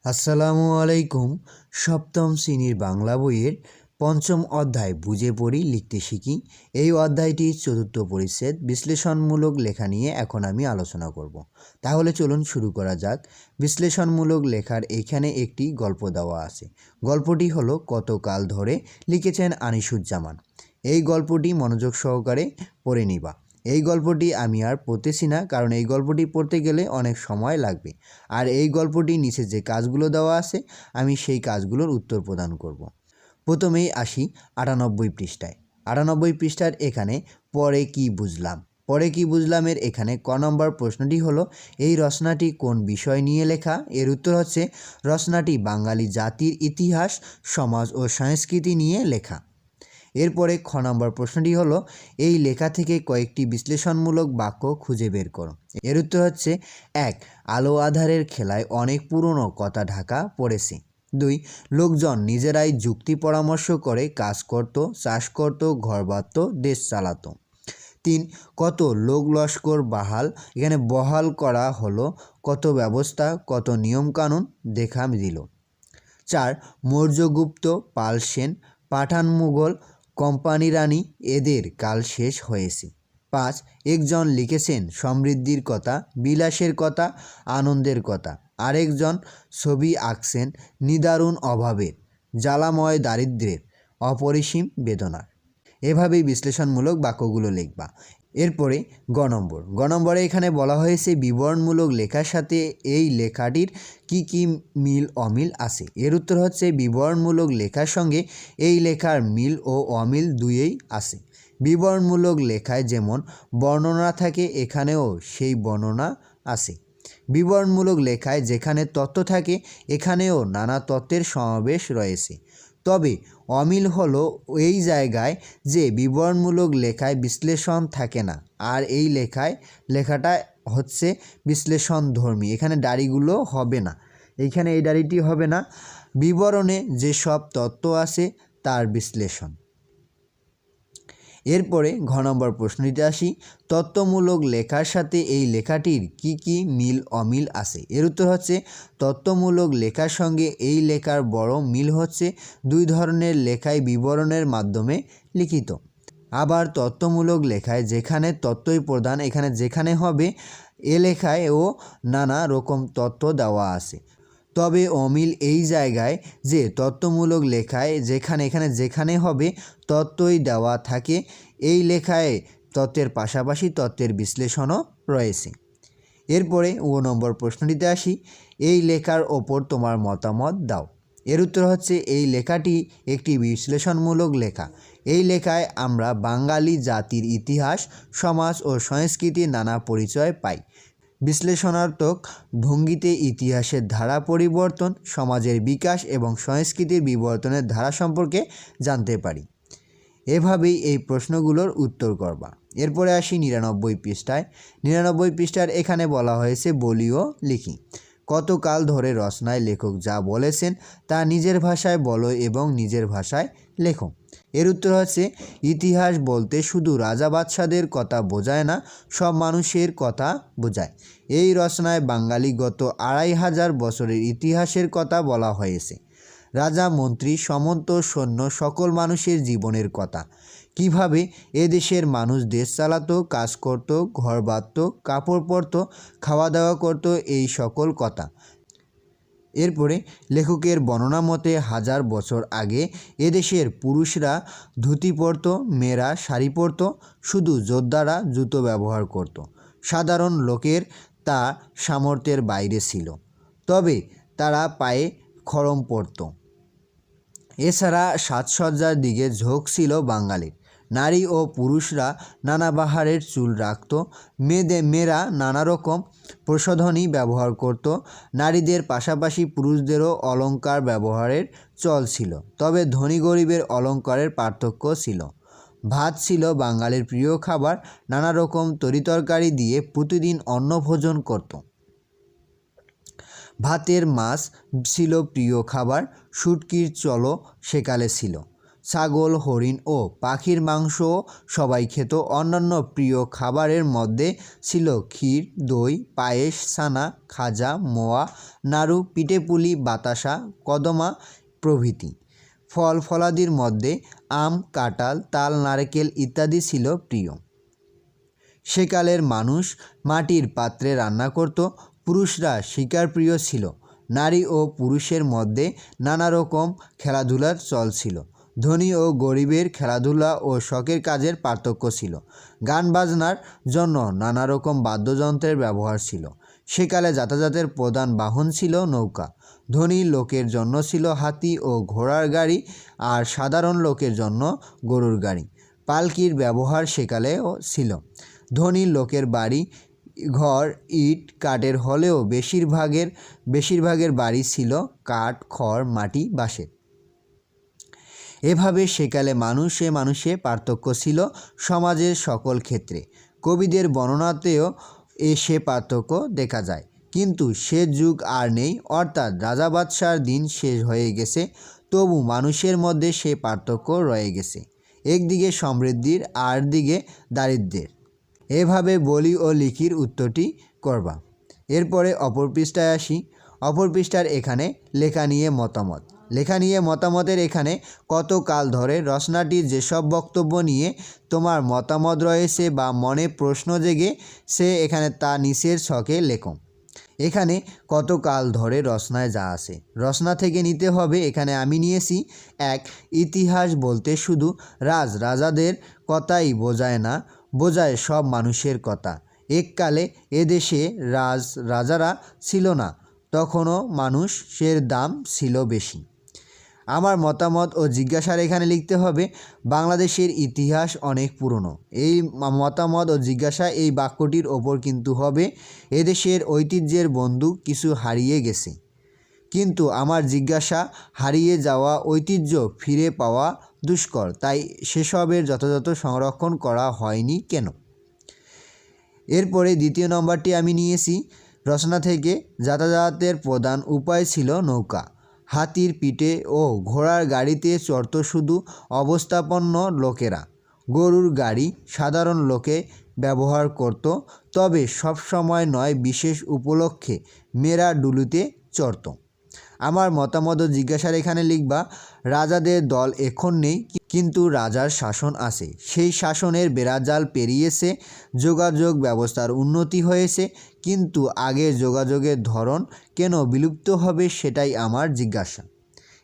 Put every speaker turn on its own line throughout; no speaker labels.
আসসালামু আলাইকুম। সপ্তম শ্রেণীর বাংলা বইয়ের পঞ্চম অধ্যায় বুঝে পড়ি লিখতে শিখি। এই অধ্যায়টির চতুর্থ পরিচ্ছেদ বিশ্লেষণমূলক লেখা নিয়ে এখন আমি আলোচনা করব। তাহলে চলুন শুরু করা যাক। বিশ্লেষণমূলক লেখার এখানে একটি গল্প দেওয়া আছে। গল্পটি হলো কতকাল ধরে, লিখেছেন আনিসুজ্জামান। এই গল্পটি মনোযোগ সহকারে পড়ে নিবা। এই গল্পটি আমি আর পড়তেছি না, কারণ এই গল্পটি পড়তে গেলে অনেক সময় লাগবে। আর এই গল্পটির নিচে যে কাজগুলো দেওয়া আছে, আমি সেই কাজগুলোর উত্তর প্রদান করব। প্রথমেই আসি ৯৮ পৃষ্ঠায়। ৯৮ পৃষ্ঠার এখানে পরে কি বুঝলাম। পরে কি বুঝলামের এখানে ক নম্বর প্রশ্নটি হলো, এই রচনাটি কোন বিষয় নিয়ে লেখা? এর উত্তর হচ্ছে, রচনাটি বাঙালি জাতির ইতিহাস, সমাজ ও সংস্কৃতি নিয়ে লেখা। এরপরে খ নম্বর প্রশ্নটি হলো, এই লেখা থেকে কয়েকটি বিশ্লেষণমূলক বাক্য খুঁজে বের করো। এর উত্তর হচ্ছে, ১. আলো আঁধারের খেলায় অনেক পুরনো কথা ঢাকা পড়েছে। ২. লোকজন নিজেরাই যুক্তি পরামর্শ করে কাজ করত, চাষ করত, ঘর বাঁধত, দেশ চালাত। ৩. কত লোক লস্কর এখানে বহাল করা হলো, কত ব্যবস্থা, কত নিয়মকানুন দেখা দিল। ৪. মৌর্য, গুপ্ত, পাল, সেন, পাঠান, মুঘল, কোম্পানি রানী এদের কাল শেষ হয়েছে। ৫. একজন লিখেছেন সমৃদ্ধির কথা, বিলাসের কথা, আনন্দের কথা। আরেকজন ছবি আঁকছেন নিদারুণ অভাবের, জ্বালাময় দারিদ্র্যের, অপরিসীম বেদনার। এভাবেই বিশ্লেষণমূলক বাক্যগুলো লিখবা। এরপরে গ নম্বরে এখানে বলা হয়েছে বিবরণমূলক লেখার সাথে এই লেখাটির কি কি মিল অমিল আছে। এর উত্তর হচ্ছে, বিবরণমূলক লেখার সঙ্গে এই লেখার মিল ও অমিল দুইই আছে। বিবরণমূলক লেখায় যেমন বর্ণনা থাকে, এখানেও সেই বর্ণনা আছে। বিবরণমূলক লেখায় যেখানে তথ্য থাকে, এখানেও নানা তথ্যের সমাবেশ রয়েছে। তবে অমিল হলো এই জায়গায় যে বিবরণমূলক লেখায় বিশ্লেষণ থাকে না, আর এই লেখাটা হচ্ছে বিশ্লেষণধর্মী। এখানে দাড়িগুলো হবে না, এইখানে এই দাড়িটি হবে না। বিবরণে যেসব তথ্য আছে তার বিশ্লেষণ। এরপরে ঘ নম্বর প্রশ্নটিতে আসি, তত্ত্বমূলক লেখার সাথে এই লেখাটির কি কি মিল অমিল আছে। এর উত্তর হচ্ছে, তত্ত্বমূলক লেখার সঙ্গে এই লেখার বড় মিল হচ্ছে, দুই ধরনের লেখাই বিবরণের মাধ্যমে লিখিত। আবার তত্ত্বমূলক লেখায় যেখানে তথ্যই প্রধান, এখানে যেখানে হবে এ লেখায়ও নানা রকম তথ্য দেওয়া আছে। তবে অমিল এই জায়গায় যে তথ্যমূলক লেখায় এখানে যেখানে হবে তথ্যই দেওয়া থাকে, এই লেখায় তথ্যের পাশাপাশি তথ্যের বিশ্লেষণও রয়েছে। এরপরে ও নম্বর প্রশ্নটিতে আসি, এই লেখার ওপর তোমার মতামত দাও। এর উত্তর হচ্ছে, এই লেখাটি একটি বিশ্লেষণমূলক লেখা। এই লেখায় আমরা বাঙালি জাতির ইতিহাস, সমাজ ও সংস্কৃতির নানা পরিচয় পাই। বিশ্লেষণাত্মক ভঙ্গিতে ইতিহাসের ধারা পরিবর্তন, সমাজের বিকাশ এবং সংস্কৃতির বিবর্তনের ধারা সম্পর্কে জানতে পারি। এভাবেই এই প্রশ্নগুলোর উত্তর করবা। এরপরে আসি ৯৯ পৃষ্ঠায়। ৯৯ পৃষ্ঠার এখানে বলা হয়েছে বলিও লিখি। কতকাল ধরে রচনায় লেখক যা বলেছেন তা নিজের ভাষায় বলো এবং নিজের ভাষায় লেখো। এর উত্তর হচ্ছে, ইতিহাস বলতে শুধু রাজা বাদশাদের কথা বোঝায় না, সব মানুষের কথা বোঝায়। এই রচনায় বাঙালি গত ২৫০০ বছরের ইতিহাসের কথা বলা হয়েছে। রাজা, মন্ত্রী, সামন্ত, সৈন্য সকল মানুষের জীবনের কথা। কিভাবে এদেশের মানুষ দেশ চালাতো, কাজ করত, ঘর বাঁধত, কাপড় পরত, খাওয়া দাওয়া করত, এই সকল কথা। এরপরে লেখকের বর্ণনা মতে ১০০০ বছর আগে এদেশের পুরুষরা ধুতি পরত, মেয়েরা শাড়ি পরত, শুধু যোদ্ধারা জুতো ব্যবহার করত। সাধারণ লোকের তা সামর্থ্যের বাইরে ছিল, তবে তারা পায়ে খড়ম পরত। এছাড়া সাজসজ্জার দিকে ঝোঁক ছিল বাঙালির। নারী ও পুরুষরা নানা বাহারের চুল রাখত, মেয়েরা নানা রকম প্রসাধনী ব্যবহার করত। নারীদের পাশাপাশি পুরুষদেরও অলঙ্কার ব্যবহারের চল ছিল, তবে ধনী গরিবের অলঙ্কারের পার্থক্য ছিল। ভাত ছিল বাঙালির প্রিয় খাবার, নানা রকম তরিতরকারি দিয়ে প্রতিদিন অন্ন ভোজন করত। ভাতের মাছ ছিল প্রিয় খাবার, শুটকির চলও সেকালে ছিল। ছাগল, হরিণ ও পাখির মাংসও সবাই খেত। অন্যান্য প্রিয় খাবারের মধ্যে ছিল ক্ষীর, দই, পায়েস, ছানা, খাজা, মোয়া, নাড়ু, পিঠেপুলি, বাতাসা, কদমা প্রভৃতি। ফল ফলাদির মধ্যে আম, কাঁঠাল, তাল, নারকেল ইত্যাদি ছিল প্রিয়। সেকালের মানুষ মাটির পাত্রে রান্না করত। পুরুষরা শিকারপ্রিয় ছিল। নারী ও পুরুষের মধ্যে নানা রকম খেলাধুলার চল ছিল। ধনী ও গরিবের খেলাধুলা ও শখের কাজের পার্থক্য ছিল। গান বাজনার জন্য নানা রকম বাদ্যযন্ত্রের ব্যবহার ছিল। সেকালে যাতায়াতের প্রধান বাহন ছিল নৌকা। ধনী লোকের জন্য ছিল হাতি ও ঘোড়ার গাড়ি, আর সাধারণ লোকের জন্য গরুর গাড়ি। পালকির ব্যবহার সেকালেও ছিল। ধনী লোকের বাড়ি ঘর ইট কাঠের হলেও বেশিরভাগের বাড়ি ছিল কাঠ, খড়, মাটি, বাঁশের। এভাবে সেকালে মানুষে পার্থক্য ছিল সমাজের সকল ক্ষেত্রে। কবিদের বর্ণনাতেও সে পার্থক্য দেখা যায়। কিন্তু সে যুগ আর নেই, অর্থাৎ রাজা বাদশার দিন শেষ হয়ে গেছে। তবু মানুষের মধ্যে সে পার্থক্য রয়ে গেছে, একদিকে সমৃদ্ধির আর দিকে দারিদ্র্যের। এভাবে বলি ও লিখির উত্তরটি করবা। এরপরে অপর পৃষ্ঠায় আসি। অপর পৃষ্ঠার এখানে লেখা নিয়ে মতামত। লেখা নিয়ে মতামতের এখানে কত কাল ধরে রচনাটির যেসব বক্তব্য নিয়ে তোমার মতামত রয়েছে বা মনে প্রশ্ন জেগে সে এখানে তা নিচের ছকে লেখো। এখানে কত কাল ধরে রচনায় যা আছে, রচনা থেকে নিতে হবে। এখানে আমি নিয়েছি 1, ইতিহাস বলতে শুধু রাজাদের কথাই বোঝায় না, বোঝায় সব মানুষের কথা। এককালে এদেশে রাজারা ছিল না, তখনও মানুষের দাম ছিল বেশি। আমার মতামত ও জিজ্ঞাসার এখানে লিখতে হবে। বাংলাদেশের ইতিহাস অনেক পুরনো। এই মতামত ও জিজ্ঞাসা এই বাক্যটির ওপর কিন্তু হবে এদেশের ঐতিহ্যের বন্ধু কিছু হারিয়ে গেছে। কিন্তু আমার জিজ্ঞাসা, হারিয়ে যাওয়া ঐতিহ্য ফিরে পাওয়া দুষ্কর, তাই সেসবের যথাযথ সংরক্ষণ করা হয়নি কেন? এরপরে দ্বিতীয় নম্বরটি আমি নিয়েছি রচনা থেকে। যাতায়াতের প্রধান উপায় ছিল নৌকা। হাতির পিঠে ও ঘোড়ার গাড়িতে চড়ত শুধু অবস্থাপন্ন লোকেরা। গরুর গাড়ি সাধারণ লোকে ব্যবহার করত, তবে সব সময় নয়, বিশেষ উপলক্ষে মেয়েরা ডুলিতে চড়ত। আমার মতামত ও জিজ্ঞাসার এখানে লিখবা, রাজাদের দল এখন নেই, কিন্তু রাজার শাসন আছে। সেই শাসনের বেড়াজাল পেরিয়েছে, যোগাযোগ ব্যবস্থার উন্নতি হয়েছে, কিন্তু আগের যোগাযোগের ধরন কেন বিলুপ্ত হবে সেটাই আমার জিজ্ঞাসা।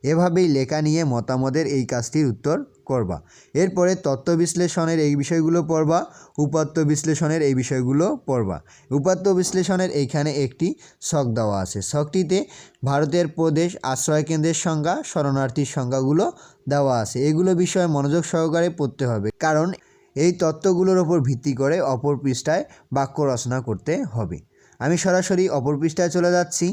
এভাবেই লেখা নিয়ে মতামতের এই কাজটির উত্তর করবা। এরপরে তত্ত্ব বিশ্লেষণের এই বিষয়গুলো পড়বা, উপাত্ত বিশ্লেষণের এই বিষয়গুলো পড়বা। উপাত্ত বিশ্লেষণের এইখানে একটি ছক দেওয়া আছে। ছকটিতে ভারতের প্রদেশ, আশ্রয়কেন্দ্রের সংজ্ঞা, শরণার্থীর সংজ্ঞাগুলো দেওয়া আছে। এগুলো বিষয়ে মনোযোগ সহকারে পড়তে হবে, কারণ এই তত্ত্বগুলোর ওপর ভিত্তি করে অপর পৃষ্ঠায় বাক্য রচনা করতে হবে। আমি সরাসরি অপর পৃষ্ঠায় চলে যাচ্ছি।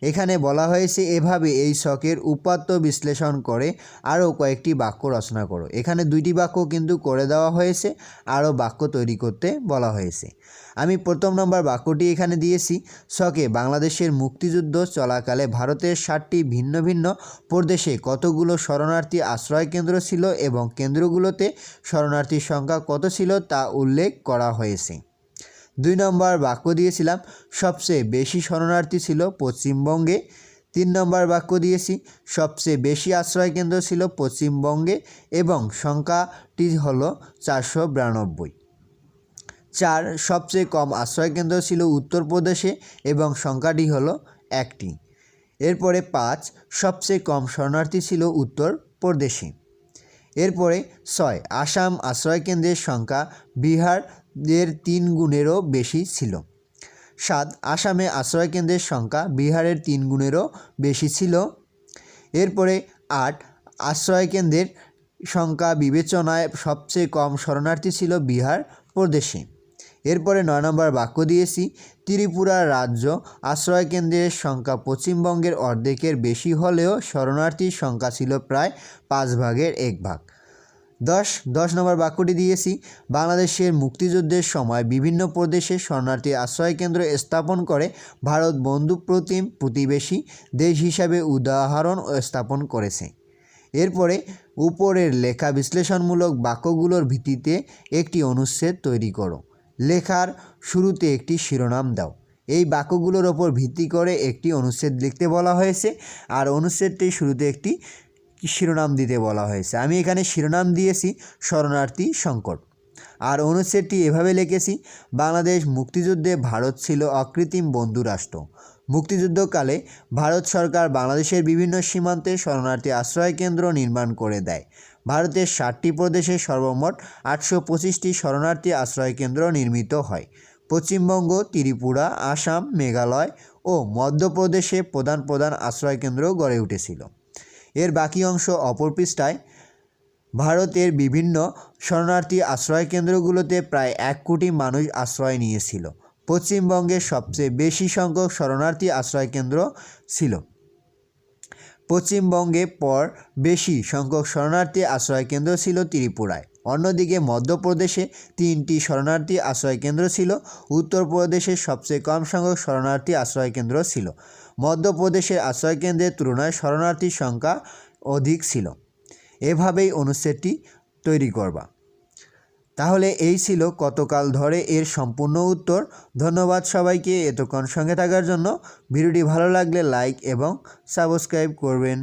এখানে বলা হয়েছে, এভাবে এই ছকের উপাত্ত বিশ্লেষণ করে আরও কয়েকটি বাক্য রচনা করো। এখানে 2টি বাক্য কিন্তু করে দেওয়া হয়েছে, আরও বাক্য তৈরি করতে বলা হয়েছে। আমি প্রথম নম্বর বাক্যটি এখানে দিয়েছি। ছকে বাংলাদেশের মুক্তিযুদ্ধ চলাকালে ভারতের 7টি ভিন্ন ভিন্ন প্রদেশে কতগুলো শরণার্থী আশ্রয়কেন্দ্র ছিল এবং কেন্দ্রগুলোতে শরণার্থীর সংখ্যা কত ছিল তা উল্লেখ করা হয়েছে। 2 নম্বর বাক্য দিয়েছিলাম, সবচেয়ে বেশি শরণার্থী ছিল পশ্চিমবঙ্গে। 3 নম্বর বাক্য দিয়েছি, সবচেয়ে বেশি আশ্রয়কেন্দ্র ছিল পশ্চিমবঙ্গে এবং সংখ্যাটি হলো 492। 4, সবচেয়ে কম আশ্রয়কেন্দ্র ছিল উত্তরপ্রদেশে এবং সংখ্যাটি হলো 1টি। এরপরে 5, সবচেয়ে কম শরণার্থী ছিল উত্তরপ্রদেশে। এরপরে 6, আসাম আশ্রয়কেন্দ্রের সংখ্যা বিহারের 3 গুণেরও বেশি ছিল। 7, আসামে আশ্রয়কেন্দ্রের সংখ্যা বিহারের 3 গুণেরও বেশি ছিল। এরপরে 8, আশ্রয়কেন্দ্রের সংখ্যা বিবেচনায় সবচেয়ে কম শরণার্থী ছিল বিহার প্রদেশে। এরপরে 9 নম্বর বাক্য দিয়েছি, ত্রিপুরা রাজ্য আশ্রয়কেন্দ্রের সংখ্যা পশ্চিমবঙ্গের অর্ধেকের বেশি হলেও শরণার্থীর সংখ্যা ছিল প্রায় 5/1 ভাগ। 10 নম্বর বাক্যটি দিয়েছি, বাংলাদেশের মুক্তিযুদ্ধের সময় বিভিন্ন প্রদেশে শরণার্থী আশ্রয়কেন্দ্র স্থাপন করে ভারত বন্ধুপ্রতিম প্রতিবেশী দেশ হিসাবে উদাহরণ স্থাপন করেছে। এরপরে উপরের লেখা বিশ্লেষণমূলক বাক্যগুলোর ভিত্তিতে একটি অনুচ্ছেদ তৈরি করো। লেখার শুরুতে একটি শিরোনাম দাও। এই বাক্যগুলোর ওপর ভিত্তি করে একটি অনুচ্ছেদ লিখতে বলা হয়েছে আর অনুচ্ছেদটির শুরুতে একটি শিরোনাম দিতে বলা হয়েছে। আমি এখানে শিরোনাম দিয়েছি শরণার্থী সংকট। আর অনুচ্ছেদটি এভাবে লিখেছি, বাংলাদেশ মুক্তিযুদ্ধে ভারত ছিল অকৃত্রিম বন্ধু রাষ্ট্র। মুক্তিযুদ্ধকালে ভারত সরকার বাংলাদেশের বিভিন্ন সীমান্তে শরণার্থী আশ্রয়কেন্দ্র নির্মাণ করে দেয়। ভারতের 60টি প্রদেশে সর্বমোট 825টি শরণার্থী আশ্রয়কেন্দ্র নির্মিত হয়। পশ্চিমবঙ্গ, ত্রিপুরা, আসাম, মেঘালয় ও মধ্যপ্রদেশে প্রধান প্রধান আশ্রয়কেন্দ্র গড়ে উঠেছিল। এর বাকি অংশ অপর পৃষ্ঠায়। ভারতের বিভিন্ন শরণার্থী আশ্রয়কেন্দ্রগুলোতে প্রায় 1 কোটি মানুষ আশ্রয় নিয়েছিল। পশ্চিমবঙ্গে সবচেয়ে বেশি সংখ্যক শরণার্থী আশ্রয়কেন্দ্র ছিল। পশ্চিমবঙ্গে পর বেশি সংখ্যক শরণার্থী আশ্রয়কেন্দ্র ছিল ত্রিপুরায়। অন্যদিকে মধ্যপ্রদেশে 3টি শরণার্থী আশ্রয়কেন্দ্র ছিল। উত্তরপ্রদেশে সবচেয়ে কম সংখ্যক শরণার্থী আশ্রয়কেন্দ্র ছিল। মধ্যপ্রদেশের আশ্রয়কেন্দ্রের তুলনায় শরণার্থীর সংখ্যা অধিক ছিল। এভাবেই অনুচ্ছেদটি তৈরি করবা। তাহলে এই ছিল কতকাল ধরে এর সম্পূর্ণ উত্তর। ধন্যবাদ সবাইকে এতক্ষণ সঙ্গে থাকার জন্য। ভিডিওটি ভালো লাগলে লাইক এবং সাবস্ক্রাইব করবেন।